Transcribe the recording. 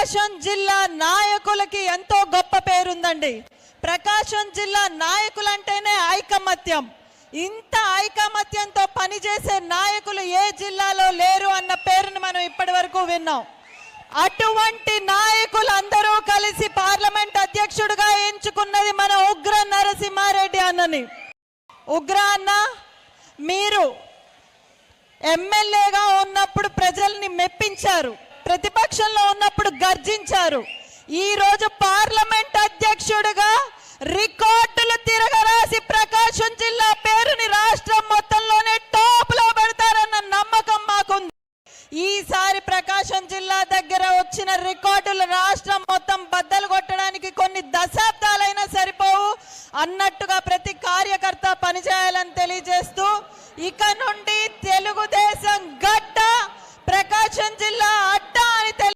ప్రకాశం జిల్లా నాయకులకి ఎంతో గొప్ప పేరుందండి. ప్రకాశం జిల్లా నాయకులంటేనే ఐకమత్యం. ఇంత ఐకమత్యంతో పనిచేసే నాయకులు ఏ జిల్లాలో లేరు అన్న పేరును మనం ఇప్పటి వరకు విన్నాం. అటువంటి నాయకులు అందరూ కలిసి పార్లమెంట్ అధ్యక్షుడిగా ఎంచుకున్నది మన ఉగ్ర నరసింహారెడ్డి అన్నని. ఉగ్ర అన్న, మీరు ఎమ్మెల్యేగా ఉన్నప్పుడు ప్రజల్ని మెప్పించారు, ప్రతిపక్షంలో ఉన్నప్పుడు గర్జించారు. ఈ రోజు పార్లమెంట్ అధ్యక్షుడిగా రికార్డులు తిరగరాసి ప్రకాశం జిల్లా పేరుని రాష్ట్రం మొత్తంలోనే టాప్ లో పెడతారన్న నమ్మకం మాకుంది. ఈసారి ప్రకాశం జిల్లా దగ్గర వచ్చిన రికార్డులు రాష్ట్రం మొత్తం బద్దలు కొట్టడానికి కొన్ని దశాబ్దాలైనా సరిపోవు అన్నట్టుగా ప్రతి కార్యకర్త పనిచేయాలని తెలియజేస్తూ, ఇక నుండి తెలుగుదేశం